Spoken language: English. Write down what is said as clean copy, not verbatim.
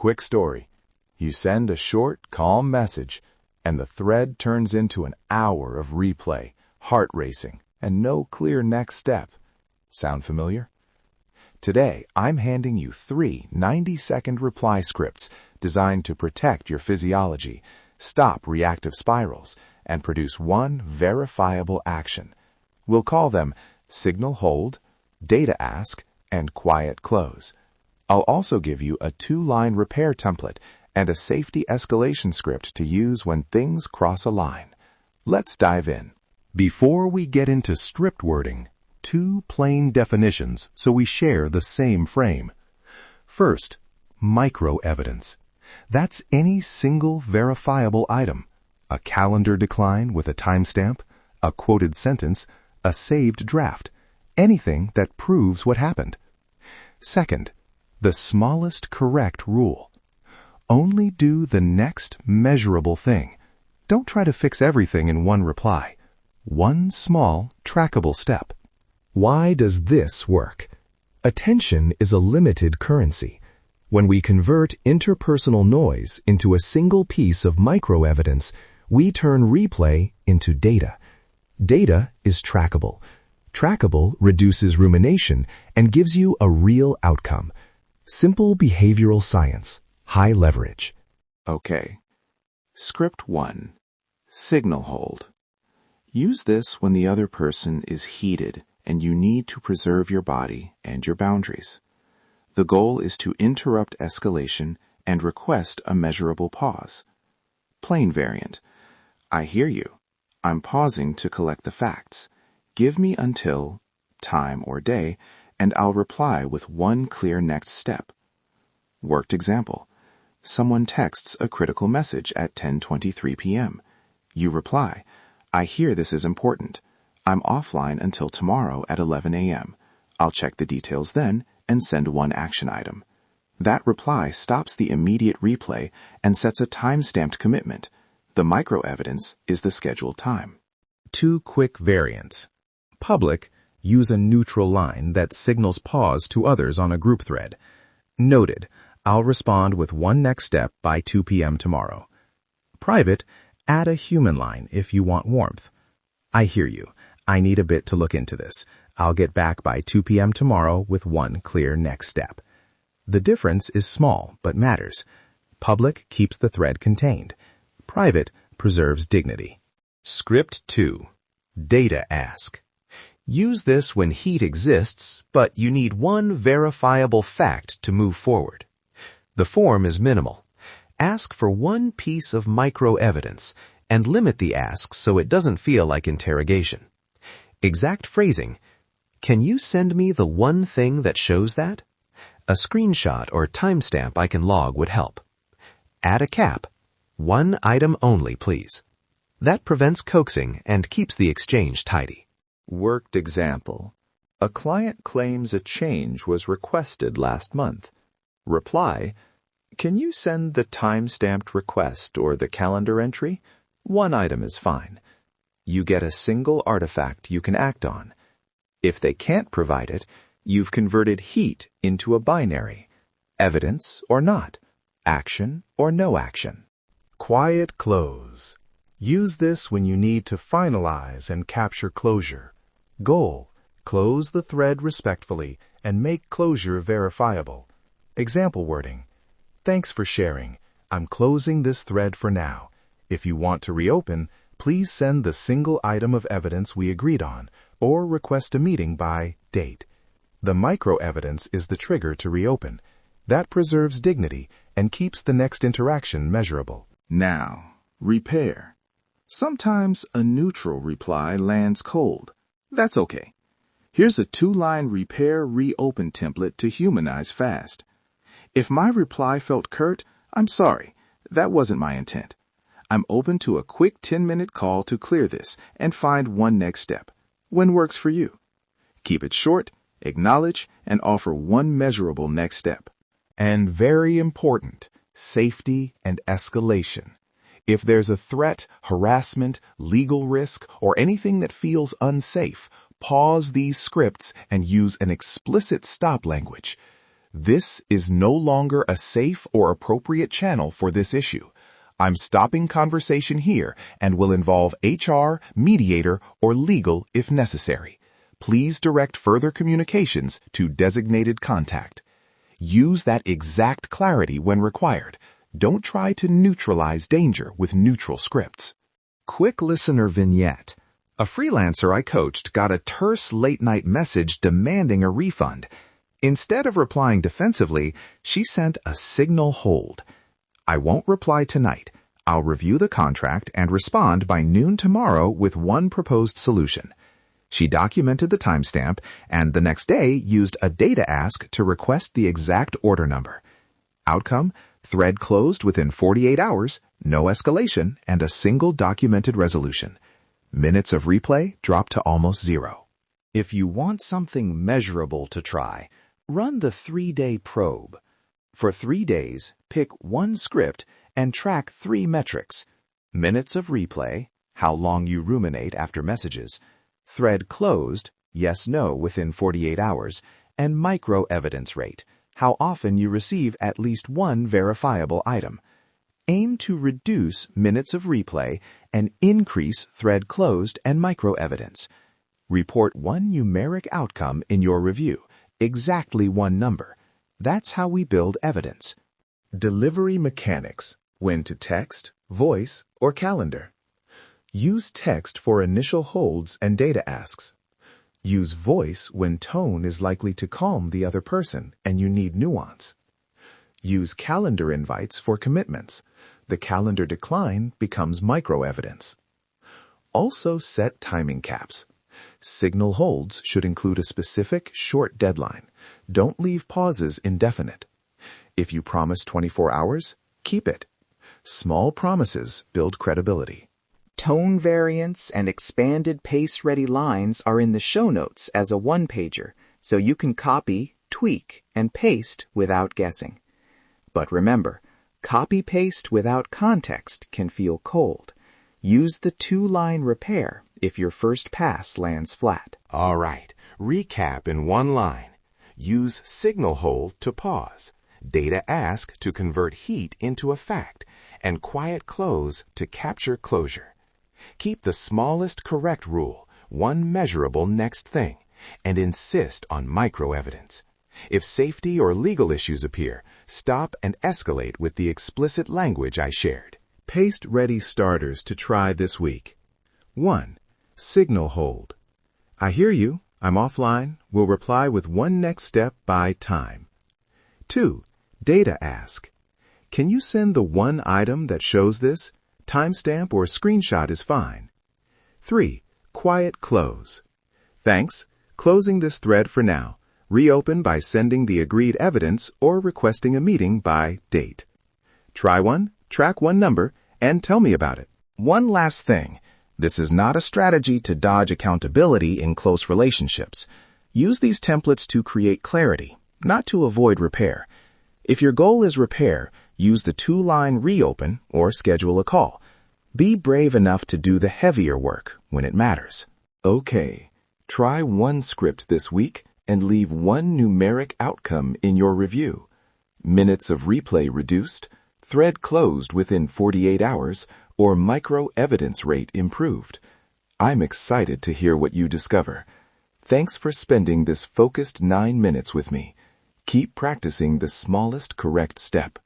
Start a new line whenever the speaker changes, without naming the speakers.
Quick story. You send a short, calm message, and the thread turns into an hour of replay, heart racing, and no clear next step. Sound familiar? Today, I'm handing you 3 90-second reply scripts designed to protect your physiology, stop reactive spirals, and produce one verifiable action. We'll call them Signal Hold, Data Ask, and Quiet Close. I'll also give you a 2-line repair template and a safety escalation script to use when things cross a line. Let's dive in.
Before we get into script wording, 2 plain definitions so we share the same frame. First, micro-evidence. That's any single verifiable item. A calendar decline with a timestamp, a quoted sentence, a saved draft. Anything that proves what happened. Second, the smallest correct rule. Only do the next measurable thing. Don't try to fix everything in one reply. One small, trackable step. Why does this work? Attention is a limited currency. When we convert interpersonal noise into a single piece of microevidence, we turn replay into data. Data is trackable. Trackable reduces rumination and gives you a real outcome. Simple behavioral science. High leverage.
Okay. Script 1. Signal Hold. Use this when the other person is heated and you need to preserve your body and your boundaries. The goal is to interrupt escalation and request a measurable pause. Plain variant. I hear you. I'm pausing to collect the facts. Give me until, time or day, and I'll reply with one clear next step. Worked example. Someone texts a critical message at 10:23 p.m. You reply, I hear this is important. I'm offline until tomorrow at 11 a.m. I'll check the details then and send one action item. That reply stops the immediate replay and sets a time-stamped commitment. The microevidence is the scheduled time.
2 quick variants. Public, use a neutral line that signals pause to others on a group thread. Noted, I'll respond with one next step by 2 p.m. tomorrow. Private, add a human line if you want warmth. I hear you. I need a bit to look into this. I'll get back by 2 p.m. tomorrow with one clear next step. The difference is small but matters. Public keeps the thread contained. Private preserves dignity. Script 2. Data Ask. Use this when heat exists, but you need one verifiable fact to move forward. The form is minimal. Ask for one piece of micro-evidence and limit the ask so it doesn't feel like interrogation. Exact phrasing. Can you send me the one thing that shows that? A screenshot or timestamp I can log would help. Add a cap. One item only, please. That prevents coaxing and keeps the exchange tidy.
Worked example. A client claims a change was requested last month. Reply, can you send the time-stamped request or the calendar entry? One item is fine. You get a single artifact you can act on. If they can't provide it, you've converted heat into a binary. Evidence or not. Action or no action.
Quiet Close. Use this when you need to finalize and capture closure. Goal. Close the thread respectfully and make closure verifiable. Example wording. Thanks for sharing. I'm closing this thread for now. If you want to reopen, please send the single item of evidence we agreed on or request a meeting by date. The micro-evidence is the trigger to reopen. That preserves dignity and keeps the next interaction measurable.
Now, repair. Sometimes a neutral reply lands cold. That's okay. Here's a 2-line repair reopen template to humanize fast. If my reply felt curt, I'm sorry. That wasn't my intent. I'm open to a quick 10-minute call to clear this and find one next step. When works for you? Keep it short, acknowledge, and offer one measurable next step.
And very important, safety and escalation. If there's a threat, harassment, legal risk, or anything that feels unsafe, pause these scripts and use an explicit stop language.
This is no longer a safe or appropriate channel for this issue. I'm stopping conversation here and will involve HR, mediator, or legal if necessary. Please direct further communications to designated contact. Use that exact clarity when required. Don't try to neutralize danger with neutral scripts.
Quick listener vignette. A freelancer I coached got a terse late-night message demanding a refund. Instead of replying defensively, she sent a signal hold. I won't reply tonight. I'll review the contract and respond by noon tomorrow with one proposed solution. She documented the timestamp and the next day used a data ask to request the exact order number. Outcome, thread closed within 48 hours, no escalation, and a single documented resolution. Minutes of replay dropped to almost zero. If you want something measurable to try, run the 3-day probe. For 3 days, pick one script and track 3 metrics: minutes of replay, how long you ruminate after messages, thread closed, yes-no within 48 hours, and micro-evidence rate, how often you receive at least one verifiable item. Aim to reduce minutes of replay and increase thread closed and micro-evidence. Report one numeric outcome in your review, exactly one number. That's how we build evidence. Delivery mechanics: when to text, voice, or calendar. Use text for initial holds and data asks. Use voice when tone is likely to calm the other person and you need nuance. Use calendar invites for commitments. The calendar decline becomes micro-evidence. Also set timing caps. Signal holds should include a specific short deadline. Don't leave pauses indefinite. If you promise 24 hours, keep it. Small promises build credibility.
Tone variants and expanded pace-ready lines are in the show notes as a one-pager, so you can copy, tweak, and paste without guessing. But remember, copy-paste without context can feel cold. Use the 2-line repair if your first pass lands flat.
All right, recap in one line. Use signal hold to pause, data ask to convert heat into a fact, and quiet close to capture closure. Keep the smallest correct rule, one measurable next thing, and insist on micro-evidence. If safety or legal issues appear, stop and escalate with the explicit language I shared.
Paste-ready starters to try this week. 1. Signal hold. I hear you. I'm offline. Will reply with one next step by time. 2. Data ask. Can you send the one item that shows this? Timestamp or screenshot is fine. 3. Quiet close. Thanks. Closing this thread for now. Reopen by sending the agreed evidence or requesting a meeting by date. Try one, track one number, and tell me about it. One last thing. This is not a strategy to dodge accountability in close relationships. Use these templates to create clarity, not to avoid repair. If your goal is repair, use the 2-line reopen or schedule a call. Be brave enough to do the heavier work when it matters.
Okay, try one script this week and leave one numeric outcome in your review. Minutes of replay reduced, thread closed within 48 hours, or micro-evidence rate improved. I'm excited to hear what you discover. Thanks for spending this focused 9 minutes with me. Keep practicing the smallest correct step.